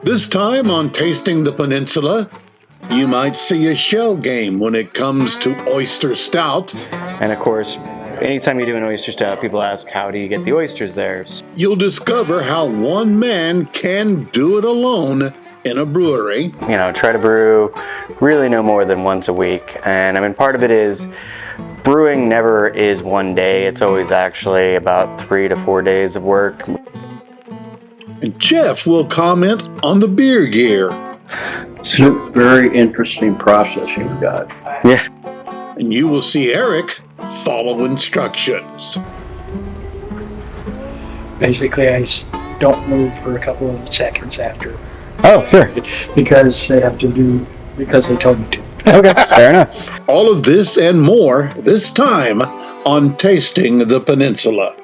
This time on Tasting the Peninsula, you might see a shell game when it comes to oyster stout. And of course, anytime you do an oyster stout, people ask, how do you get the oysters there? You'll discover how one man can do it alone in a brewery. You know, try to brew really no more than once a week. And I mean, part of it is brewing never is one day. It's always actually about 3 to 4 days of work. And Jeff will comment on the beer gear. It's a very interesting process you've got. Yeah. And you will see Eric follow instructions. Basically, I don't move for a couple of seconds after. Oh, sure. Because they told me to. Okay, fair enough. All of this and more this time on Tasting the Peninsula.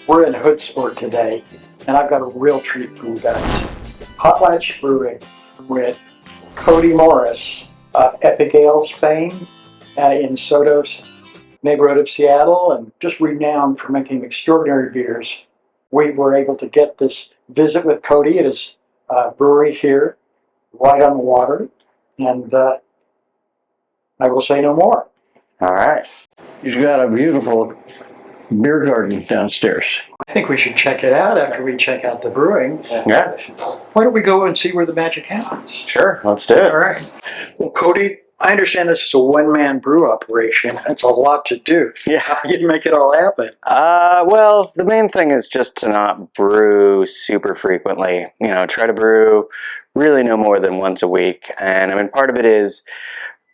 We're in Hoodsport today, and I've got a real treat for you guys. Potlatch Brewing with Cody Morris of Epic Ales fame in Soto's neighborhood of Seattle, and just renowned for making extraordinary beers. We were able to get this visit with Cody at his brewery here, right on the water, and I will say no more. All right. He's got a beautiful beer garden downstairs. I think we should check it out after we check out the brewing. Yeah. Why don't we go and see where the magic happens? Sure, let's do it. All right. Well, Cody, I understand this is a one-man brew operation. That's a lot to do. Yeah. How do you make it all happen? Well, the main thing is just to not brew super frequently. You know, try to brew really no more than once a week. And I mean, part of it is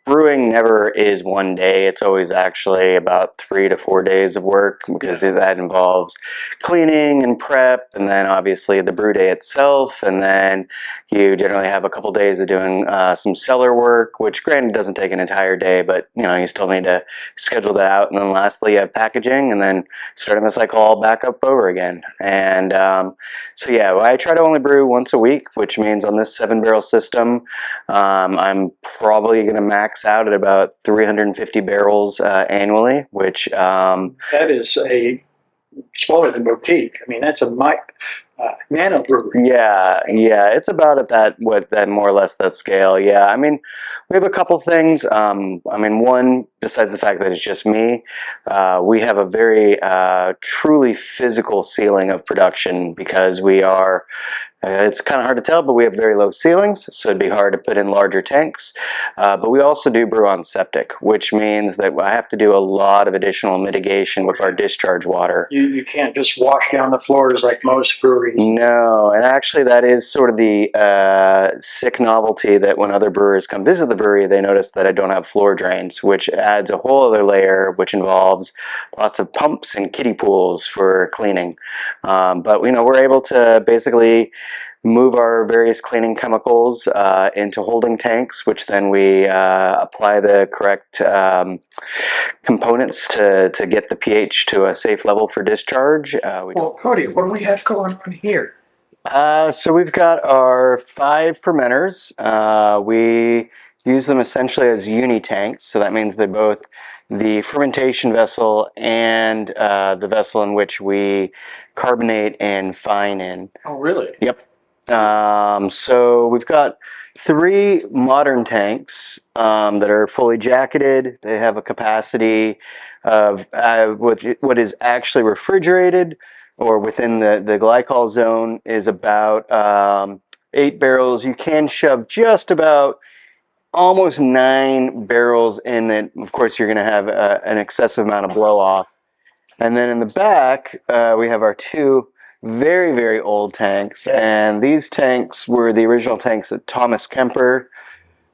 brewing never is one day. It's always actually about 3 to 4 days of work, because that involves cleaning and prep, and then obviously the brew day itself, and then you generally have a couple days of doing some cellar work, which granted doesn't take an entire day, but you know, you still need to schedule that out. And then lastly, you have packaging, and then starting the cycle all back up over again. And so yeah, well, I try to only brew once a week, which means on this 7-barrel system, I'm probably going to max out at about 350 barrels annually, which That is a smaller than boutique. I mean, that's a nano brewery. yeah, it's about at that more or less that scale. Yeah, I mean, we have a couple things. I mean, one, besides the fact that it's just me, we have a very truly physical ceiling of production, because we are. It's kind of hard to tell, but we have very low ceilings, so it'd be hard to put in larger tanks. But we also do brew on septic, which means that I have to do a lot of additional mitigation with our discharge water. You can't just wash down the floors like most breweries. No, and actually that is sort of the sick novelty, that when other brewers come visit the brewery, they notice that I don't have floor drains, which adds a whole other layer, which involves lots of pumps and kiddie pools for cleaning. But you know, we're able to basically move our various cleaning chemicals into holding tanks, which then we apply the correct components to get the pH to a safe level for discharge. Well, Cody, what do we have going on here? So we've got our 5 fermenters. We use them essentially as uni tanks, so that means they're both the fermentation vessel and the vessel in which we carbonate and fine in. Oh, really? Yep. So we've got 3 modern tanks that are fully jacketed. They have a capacity of what is actually refrigerated, or within the glycol zone, is about 8 barrels. You can shove just about almost 9 barrels in it. Of course, you're going to have an excessive amount of blow off. And then in the back, we have our 2 very, very old tanks, and these tanks were the original tanks at Thomas Kemper.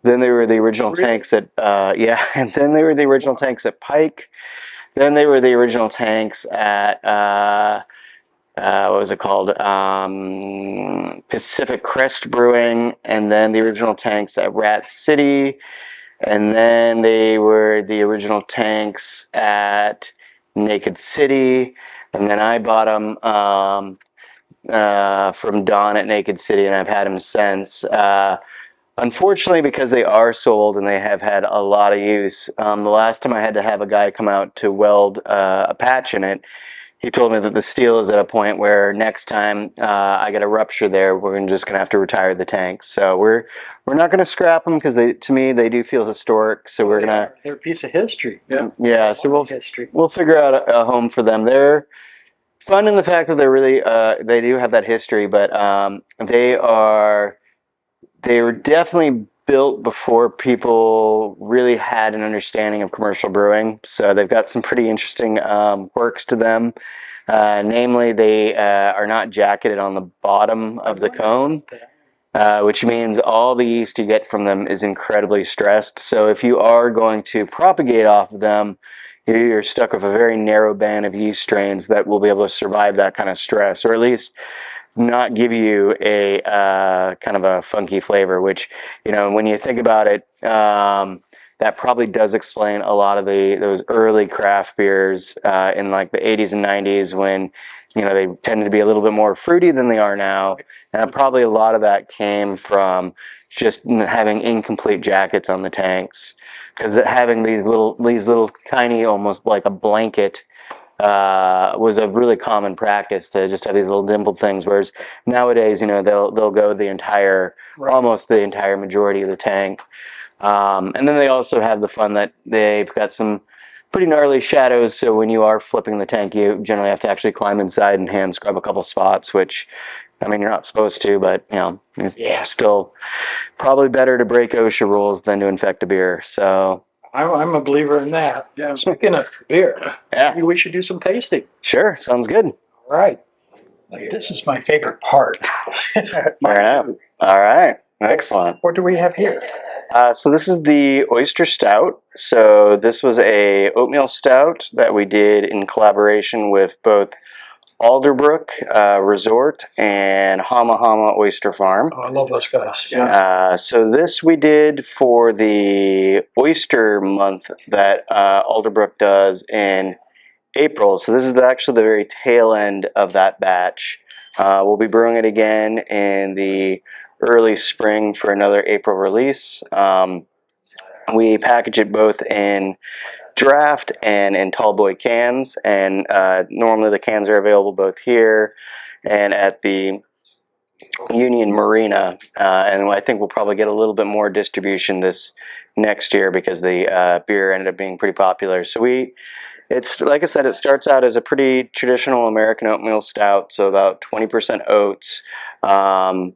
Then they were the original tanks at and then they were the original tanks at Pike. Then they were the original tanks at what was it called? Pacific Crest Brewing, and then the original tanks at Rat City, and then they were the original tanks at Naked City, and then I bought them from Don at Naked City, and I've had them since. Unfortunately, because they are sold and they have had a lot of use, the last time I had to have a guy come out to weld a patch in it, he told me that the steel is at a point where next time I get a rupture there, we're just going to have to retire the tanks. So we're not going to scrap them because to me they do feel historic. So we're gonna they're a piece of history. yeah. So History. we'll figure out a home for them. They're fun in the fact that they're really they do have that history, but they were definitely built before people really had an understanding of commercial brewing. So they've got some pretty interesting quirks to them. Namely, they are not jacketed on the bottom of the cone, which means all the yeast you get from them is incredibly stressed. So if you are going to propagate off of them, you're stuck with a very narrow band of yeast strains that will be able to survive that kind of stress, or at least not give you a kind of a funky flavor, which, when you think about it, that probably does explain a lot of those early craft beers in like the 80s and 90s when, they tended to be a little bit more fruity than they are now. And probably a lot of that came from just having incomplete jackets on the tanks, because having these little tiny, almost like a blanket, was a really common practice to just have these little dimpled things. Whereas nowadays, they'll go the entire, almost the entire majority of the tank. And then they also have the fun that they've got some pretty gnarly shadows. So when you are flipping the tank, you generally have to actually climb inside and hand scrub a couple spots, which, I mean, you're not supposed to, but it's still probably better to break OSHA rules than to infect a beer. So I'm a believer in that. Yeah. Speaking of beer, maybe we should do some tasting. Sure, sounds good. All right. This is my favorite part. All right, excellent. What do we have here? So this is the oyster stout. So this was a oatmeal stout that we did in collaboration with both Alderbrook Resort and Hama Hama Oyster Farm. Oh, I love those guys. So this we did for the oyster month that Alderbrook does in April. So this is actually the very tail end of that batch. We'll be brewing it again in the early spring for another April release. We package it both in draft and in tall boy cans, and normally the cans are available both here and at the Union Marina, and I think we'll probably get a little bit more distribution this next year because the beer ended up being pretty popular. So it's like I said, it starts out as a pretty traditional American oatmeal stout, so about 20% oats, a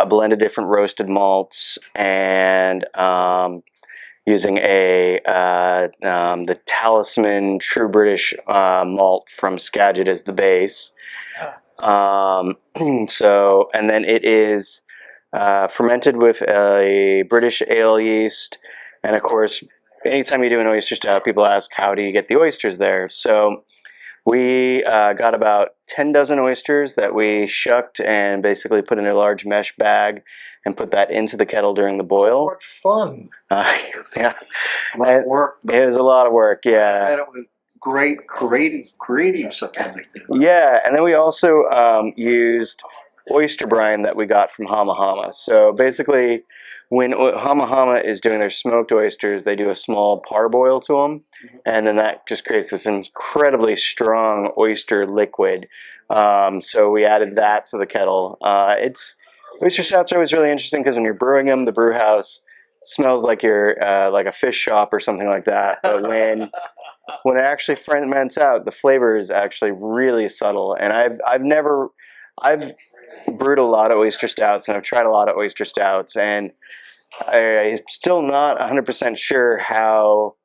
blend of different roasted malts, and using the Talisman True British malt from Skagit as the base. And then it is fermented with a British ale yeast, and of course, anytime you do an oyster stout, people ask, how do you get the oysters there? So we got about 10 dozen oysters that we shucked and basically put in a large mesh bag and put that into the kettle during the boil. What fun. Yeah. A lot of work. It was a lot of work, yeah. And it was great creating something like that. Yeah, and then we also used oyster brine that we got from Hama Hama. So basically, when Hama Hama is doing their smoked oysters, they do a small parboil to them, and then that just creates this incredibly strong oyster liquid. So we added that to the kettle. Oyster stouts are always really interesting because when you're brewing them, the brew house smells like you're like a fish shop or something like that. But when it actually ferments out, the flavor is actually really subtle. And I've brewed a lot of oyster stouts, and I've tried a lot of oyster stouts, and I'm still not 100% sure how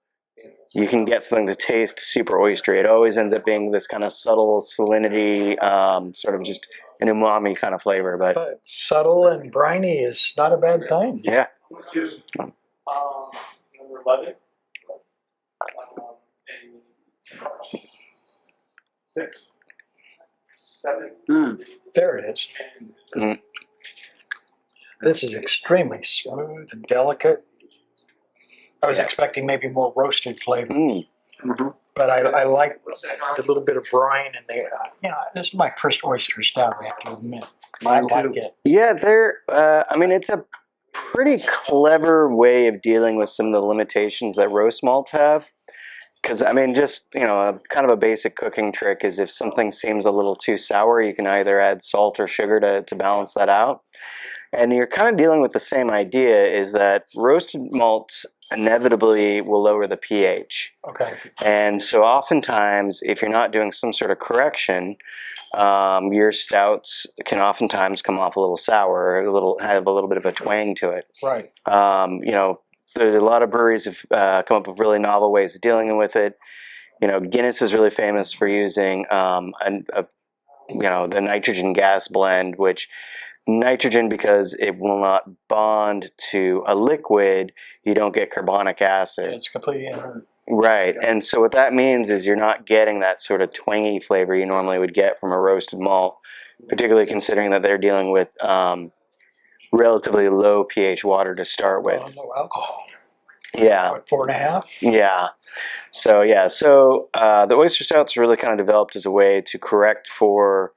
you can get something to taste super oystery. It always ends up being this kind of subtle salinity, sort of just an umami kind of flavor. But subtle and briny is not a bad thing. Yeah. Number 11. 6. There it is. Mm. This is extremely smooth and delicate. I was expecting maybe more roasted flavor, Mm. but I like the little bit of brine in there. This is my first oyster stout, I have to admit. I like it. Yeah, I mean, it's a pretty clever way of dealing with some of the limitations that roast malts have. Because, I mean, just, kind of a basic cooking trick is if something seems a little too sour, you can either add salt or sugar to balance that out. And you're kind of dealing with the same idea, is that roasted malts inevitably will lower the pH. Okay. And so oftentimes, if you're not doing some sort of correction, your stouts can oftentimes come off a little sour, or have a little bit of a twang to it. Right. There's a lot of breweries have come up with really novel ways of dealing with it. Guinness is really famous for using the nitrogen gas blend, which nitrogen, because it will not bond to a liquid, you don't get carbonic acid. It's completely inert. Right, and so what that means is you're not getting that sort of twangy flavor you normally would get from a roasted malt, particularly considering that they're dealing with relatively low pH water to start with. No alcohol. Yeah. What, 4.5? Yeah. So the oyster stout's really kind of developed as a way to correct for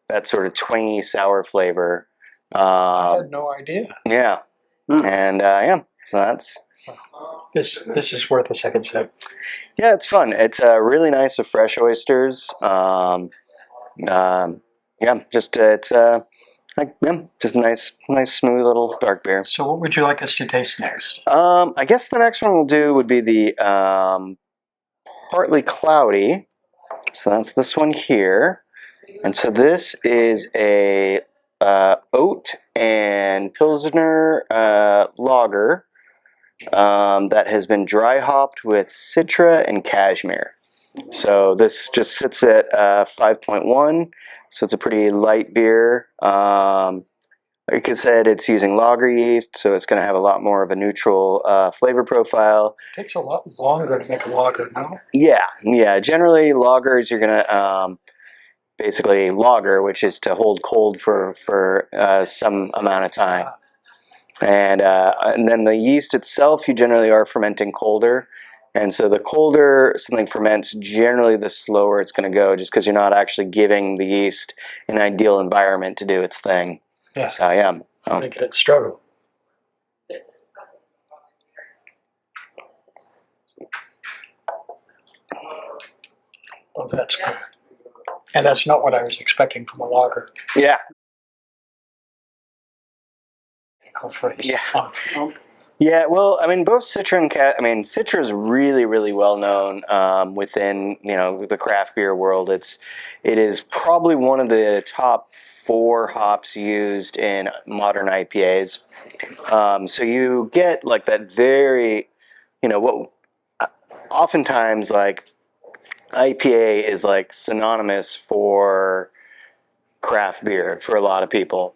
that sort of twangy sour flavor. I had no idea. Yeah. And so that's. This is worth a second sip. Yeah, it's fun. It's really nice with fresh oysters. Just a nice smooth little dark beer. So what would you like us to taste next? I guess the next one we'll do would be the Partly Cloudy. So that's this one here. And so this is a oat and pilsner lager that has been dry hopped with citra and cashmere. So this just sits at 5.1, so it's a pretty light beer. Like I said, it's using lager yeast, so it's going to have a lot more of a neutral flavor profile. It takes a lot longer to make a lager, no? Yeah. Generally, lagers, you're going to basically lager, which is to hold cold for some amount of time. And then the yeast itself, you generally are fermenting colder. And so the colder something ferments, generally the slower it's going to go, just because you're not actually giving the yeast an ideal environment to do its thing. Yeah. So, yeah. Making it struggle. Oh, that's good. And that's not what I was expecting from a lager. Yeah. Yeah. Yeah, well, I mean, both Citra and Citra is really, really well known within the craft beer world. It is probably one of the top 4 hops used in modern IPAs. So you get like that very, what oftentimes like IPA is like synonymous for craft beer for a lot of people.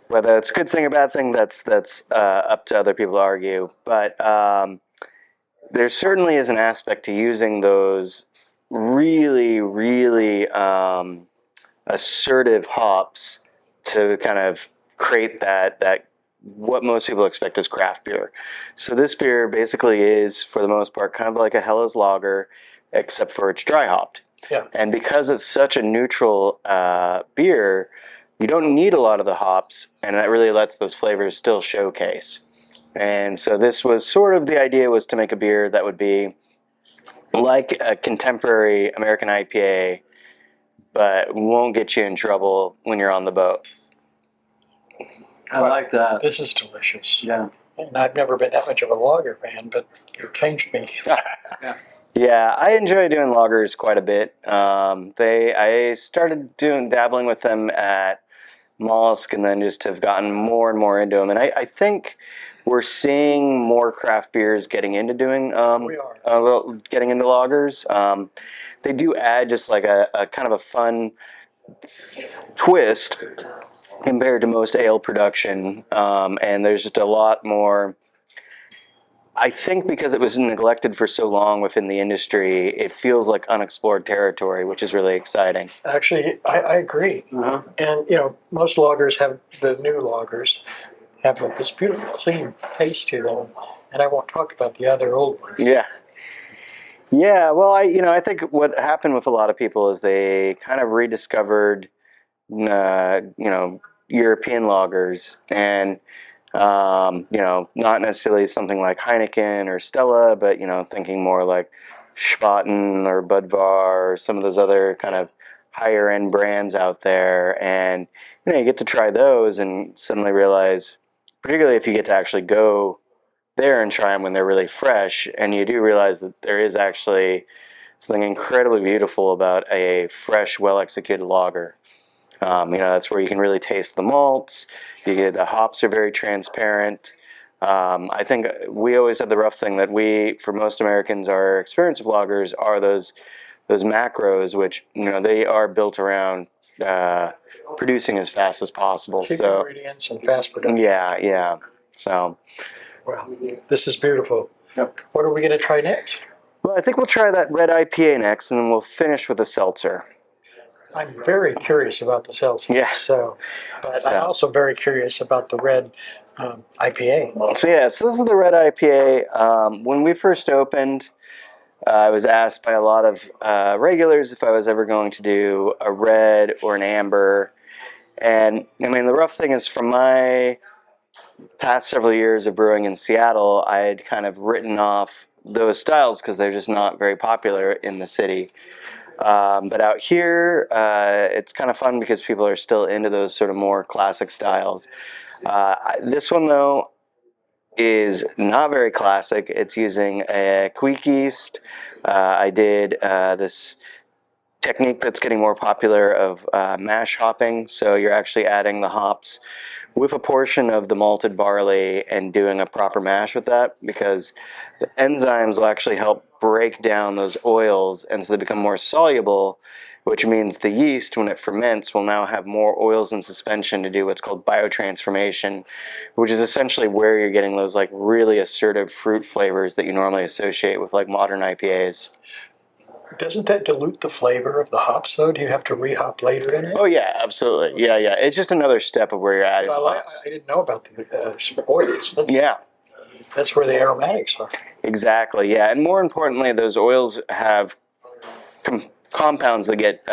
Whether it's a good thing or bad thing, that's up to other people to argue. But there certainly is an aspect to using those really, really assertive hops to kind of create that what most people expect as craft beer. So this beer basically is, for the most part, kind of like a Helles lager, except for it's dry hopped. Yeah. And because it's such a neutral beer, you don't need a lot of the hops, and that really lets those flavors still showcase. And so this was sort of the idea, was to make a beer that would be like a contemporary American IPA, but won't get you in trouble when you're on the boat. I like that. This is delicious. Yeah. And I've never been that much of a lager fan, but you changed me. Yeah, I enjoy doing lagers quite a bit. I started dabbling with them at Mollusk, and then just have gotten more and more into them. And I think we're seeing more craft beers getting into doing We are. getting into lagers. They do add just like a kind of a fun twist compared to most ale production, and there's just a lot more I think because it was neglected for so long within the industry, it feels like unexplored territory, which is really exciting. Actually, I agree. And, most loggers the new loggers have this beautiful, clean taste to them. And I won't talk about the other old ones. Yeah. Yeah, well, I think what happened with a lot of people is they kind of rediscovered, European lagers, and not necessarily something like Heineken or Stella, but thinking more like Spaten or Budvar or some of those other kind of higher end brands out there, and you get to try those and suddenly realize, particularly if you get to actually go there and try them when they're really fresh, and you do realize that there is actually something incredibly beautiful about a fresh, well-executed lager. That's where you can really taste the malts. The hops are very transparent. I think we always had the rough thing that for most Americans, our experience of lagers are those macros, which they are built around producing as fast as possible. Cheap So ingredients and fast production. yeah. So. Wow, this is beautiful. Yep. What are we going to try next? Well, I think we'll try that red IPA next, and then we'll finish with a seltzer. I'm very curious about the seltzer. Yeah. But I'm also very curious about the red IPA. So this is the red IPA. When we first opened, I was asked by a lot of regulars if I was ever going to do a red or an amber. And I mean, the rough thing is, from my past several years of brewing in Seattle, I had kind of written off those styles because they're just not very popular in the city. But out here, it's kind of fun because people are still into those sort of more classic styles. This one, though, is not very classic. It's using a Queek yeast. I did this technique that's getting more popular of mash hopping. So you're actually adding the hops with a portion of the malted barley and doing a proper mash with that, because the enzymes will actually help break down those oils, and so they become more soluble, which means the yeast, when it ferments, will now have more oils in suspension to do what's called biotransformation, which is essentially where you're getting those like really assertive fruit flavors that you normally associate with like modern IPAs. Doesn't that dilute the flavor of the hops, though? Do you have to re-hop later in it? Oh yeah, absolutely. Yeah. It's just another step of where you're adding hops. I didn't know about the oils. That's where the aromatics are. Exactly, yeah. And more importantly, those oils have compounds that get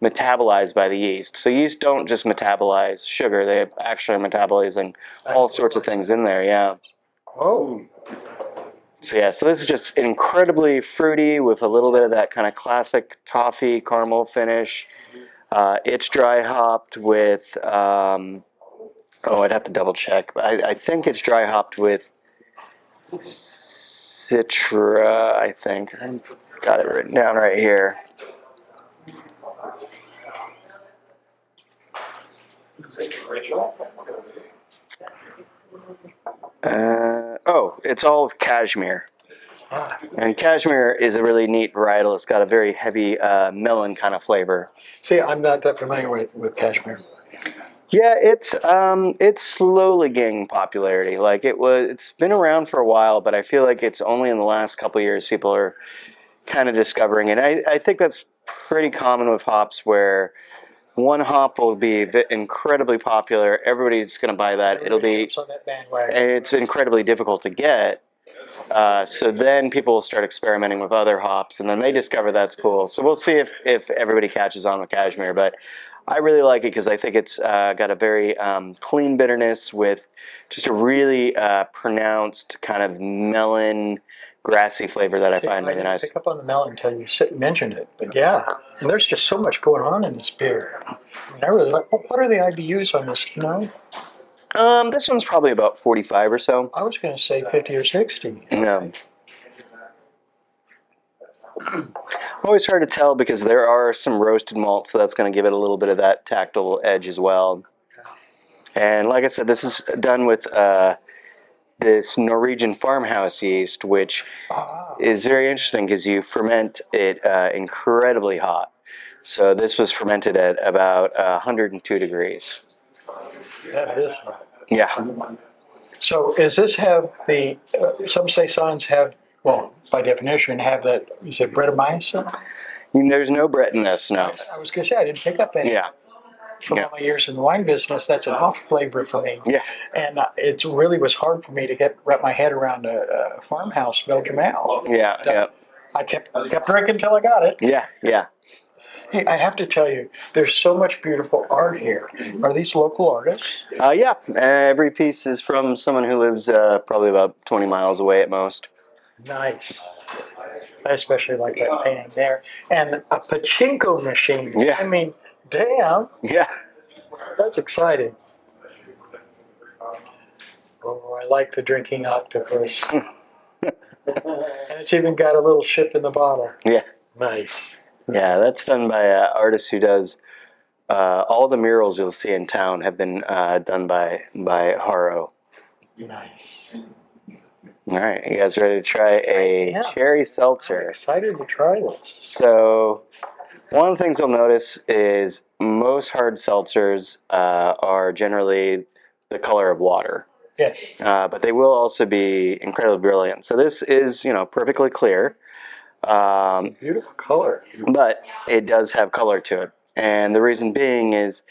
metabolized by the yeast. So yeast don't just metabolize sugar, they actually are metabolizing all sorts of things in there, yeah. Oh. So this is just incredibly fruity with a little bit of that kind of classic toffee caramel finish. It's dry hopped with, I'd have to double check, but I think it's dry hopped with Citra, I think. I've got it written down right here. It's all of cashmere. And cashmere is a really neat varietal. It's got a very heavy melon kind of flavor. See, I'm not that familiar with cashmere. Yeah, it's slowly gaining popularity. Like it's been around for a while, but I feel like it's only in the last couple of years people are kind of discovering it. I think that's pretty common with hops, where one hop will be incredibly popular. Everybody's going to buy that. Everybody jumps on that bandwagon. And it's incredibly difficult to get. So then people will start experimenting with other hops, and then they discover that's cool. So we'll see if everybody catches on with cashmere. But I really like it because I think it's got a very clean bitterness with just a really pronounced kind of melon, grassy flavor that I find really nice. I didn't pick up on the melon until you mentioned it, but yeah, and there's just so much going on in this beer. I mean, I really like. What are the IBUs on this? This one's probably about 45 or so. I was going to say 50 or 60. Yeah. Always hard to tell because there are some roasted malts, so that's going to give it a little bit of that tactile edge as well. And like I said, this is done with this Norwegian farmhouse yeast, which is very interesting because you ferment it incredibly hot. So this was fermented at about 102 degrees. That is. Yeah. So does this have the, some saisons have, well, by definition, have that, you said Brettanomyces? There's no Brett in this, no. I was going to say, I didn't pick up any. Yeah. From Yeah. all my years in the wine business, that's an off flavor for me. Yeah. And it really was hard for me to wrap my head around a farmhouse Belgian ale. Yeah. I kept drinking until I got it. Yeah. Hey, I have to tell you, there's so much beautiful art here. Are these local artists? Yeah. Every piece is from someone who lives probably about 20 miles away at most. Nice. I especially like that painting there. And a pachinko machine. Yeah. I mean, damn. Yeah. That's exciting. Oh, I like the drinking octopus. And it's even got a little ship in the bottle. Yeah. Nice. Yeah, that's done by an artist who does all the murals you'll see in town have been done by Haro. Nice. All right, you guys ready to try a Yeah. cherry I'm seltzer? excited to try this. So, one of the things you'll notice is most hard seltzers are generally the color of water. Yes. But they will also be incredibly brilliant. So this is, perfectly clear. Beautiful color. But it does have color to it. And the reason being is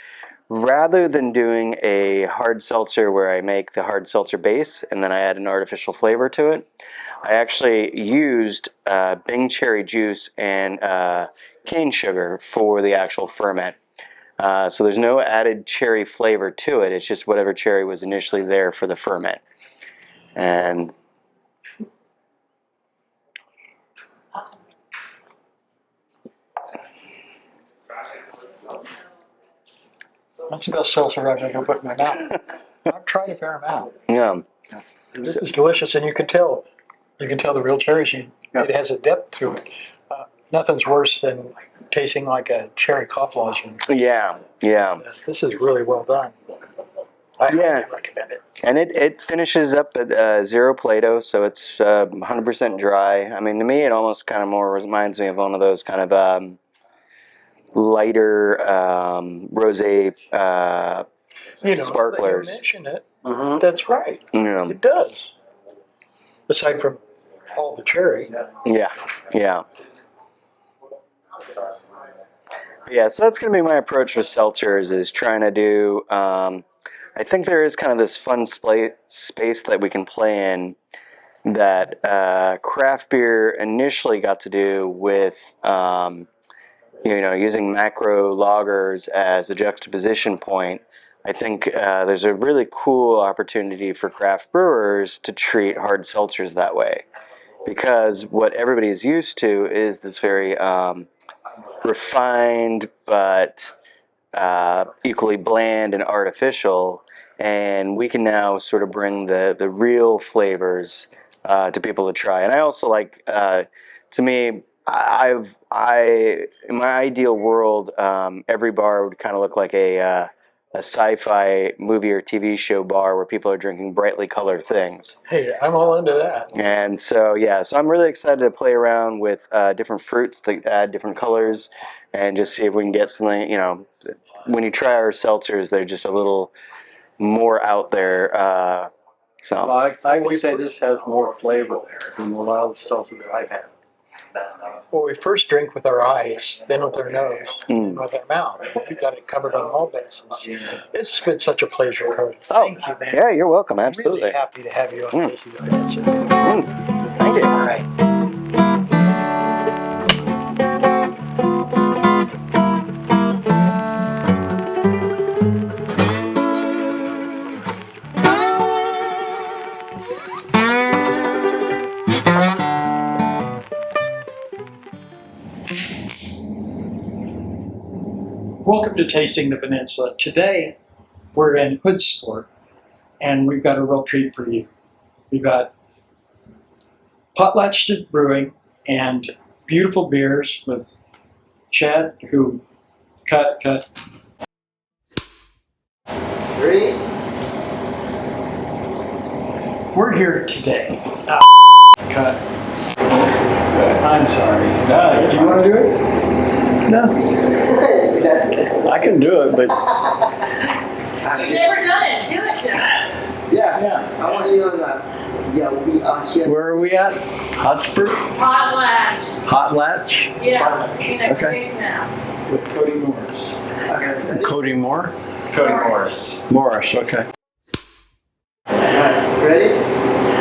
rather than doing a hard seltzer where I make the hard seltzer base and then I add an artificial flavor to it, I actually used Bing cherry juice and cane sugar for the actual ferment. So there's no added cherry flavor to it. It's just whatever cherry was initially there for the ferment. And That's the best seltzer I've ever put in my mouth. I've tried a fair amount. yeah, This is delicious, and you can tell the real cherries. It has a depth to it. Nothing's worse than tasting like a cherry cough lozenge. yeah. This is really well done. I highly recommend it. And it finishes up at 0 Play-Doh, so it's 100% dry. I mean, to me, it almost kind of more reminds me of one of those kind of lighter rosé sparklers. You mention it. Mm-hmm. That's right. Yeah. It does. Aside from all the cherry. Yeah. Yeah, so that's going to be my approach with seltzers, is trying to do, I think there is kind of this fun space that we can play in that craft beer initially got to do with, using macro lagers as a juxtaposition point. I think there's a really cool opportunity for craft brewers to treat hard seltzers that way. Because what everybody's used to is this very refined but equally bland and artificial, and we can now sort of bring the real flavors to people to try. And I also like, to me, in my ideal world, every bar would kind of look like a sci-fi movie or TV show bar where people are drinking brightly colored things. Hey, I'm all into that. And so, so I'm really excited to play around with different fruits that add different colors and just see if we can get something, when you try our seltzers, they're just a little more out there. Well, I would say this has more flavor than a lot of seltzer that I've had. Well, we first drink with our eyes, then with our nose, and with our mouth. You got it covered on all bases. This has been such a pleasure, Cody. Thank you, man. Yeah, you're welcome. Absolutely. Really happy to have you on Tasting the Peninsula. Thank you. All right. Welcome to Tasting the Peninsula. Today, we're in Hoodsport, and we've got a real treat for you. We've got Potlatch Brewing and beautiful beers with Chad, who cut. 3. We're here today. Cut. I'm sorry. Do you want to do it? No, I can do it, but You've never done it. Do it, Jeff. yeah. Yeah. I want you on yeah, we are here. Where are we at? Hoodsport? Potlatch. Potlatch? Yeah, in a Okay. face mask. With Cody Morris. Okay, Cody Moore? Cody Morris. Morris, okay. ready?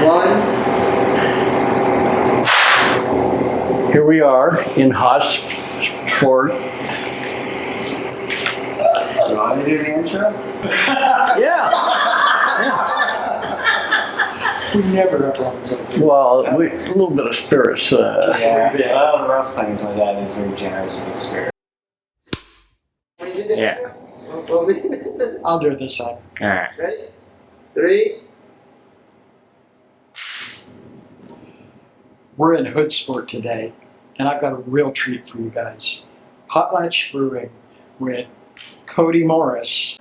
One. Here we are in Hoodsport. You want me to do the intro? Yeah. We never have runs like that. Well, a little bit of spirits. Yeah. Well, the rough thing is my dad is very generous with his spirit. Yeah. I'll do it this time. Alright. Ready? 3. We're in Hoodsport today, and I've got a real treat for you guys. Potlatch Brewing with Cody Morris.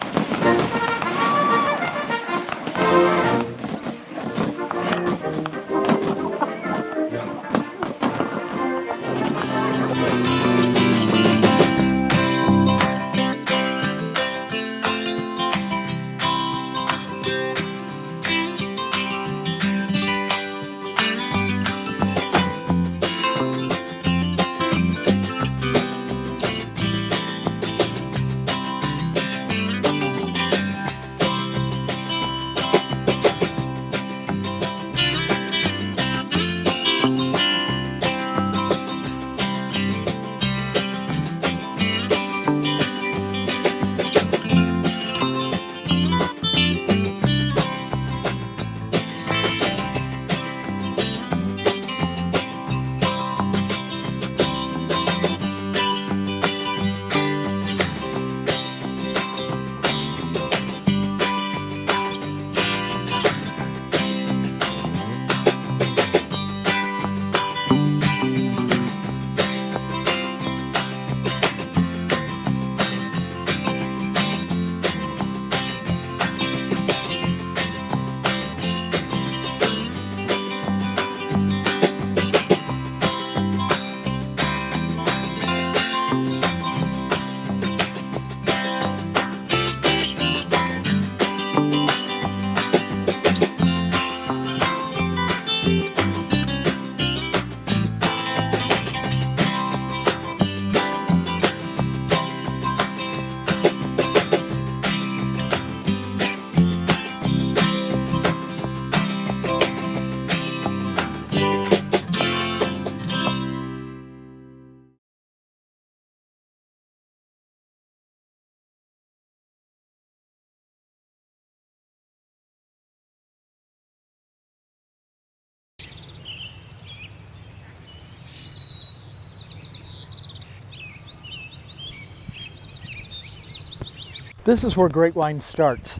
This is where grape wine starts,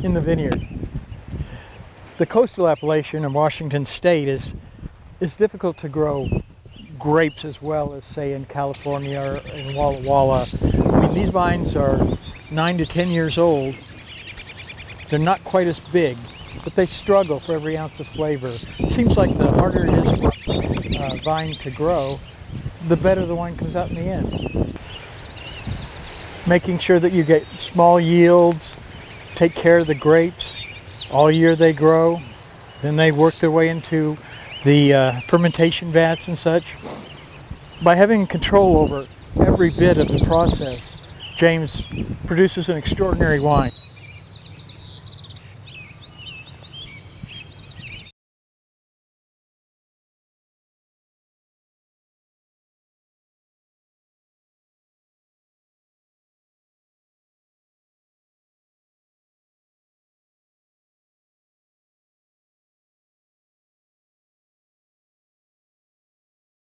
in the vineyard. The coastal appellation in Washington State is difficult to grow grapes as well as, say, in California or in Walla Walla. I mean, these vines are 9 to 10 years old. They're not quite as big, but they struggle for every ounce of flavor. It seems like the harder it is for a vine to grow, the better the wine comes out in the end. Making sure that you get small yields, take care of the grapes all year they grow, then they work their way into the fermentation vats and such. By having control over every bit of the process, James produces an extraordinary wine.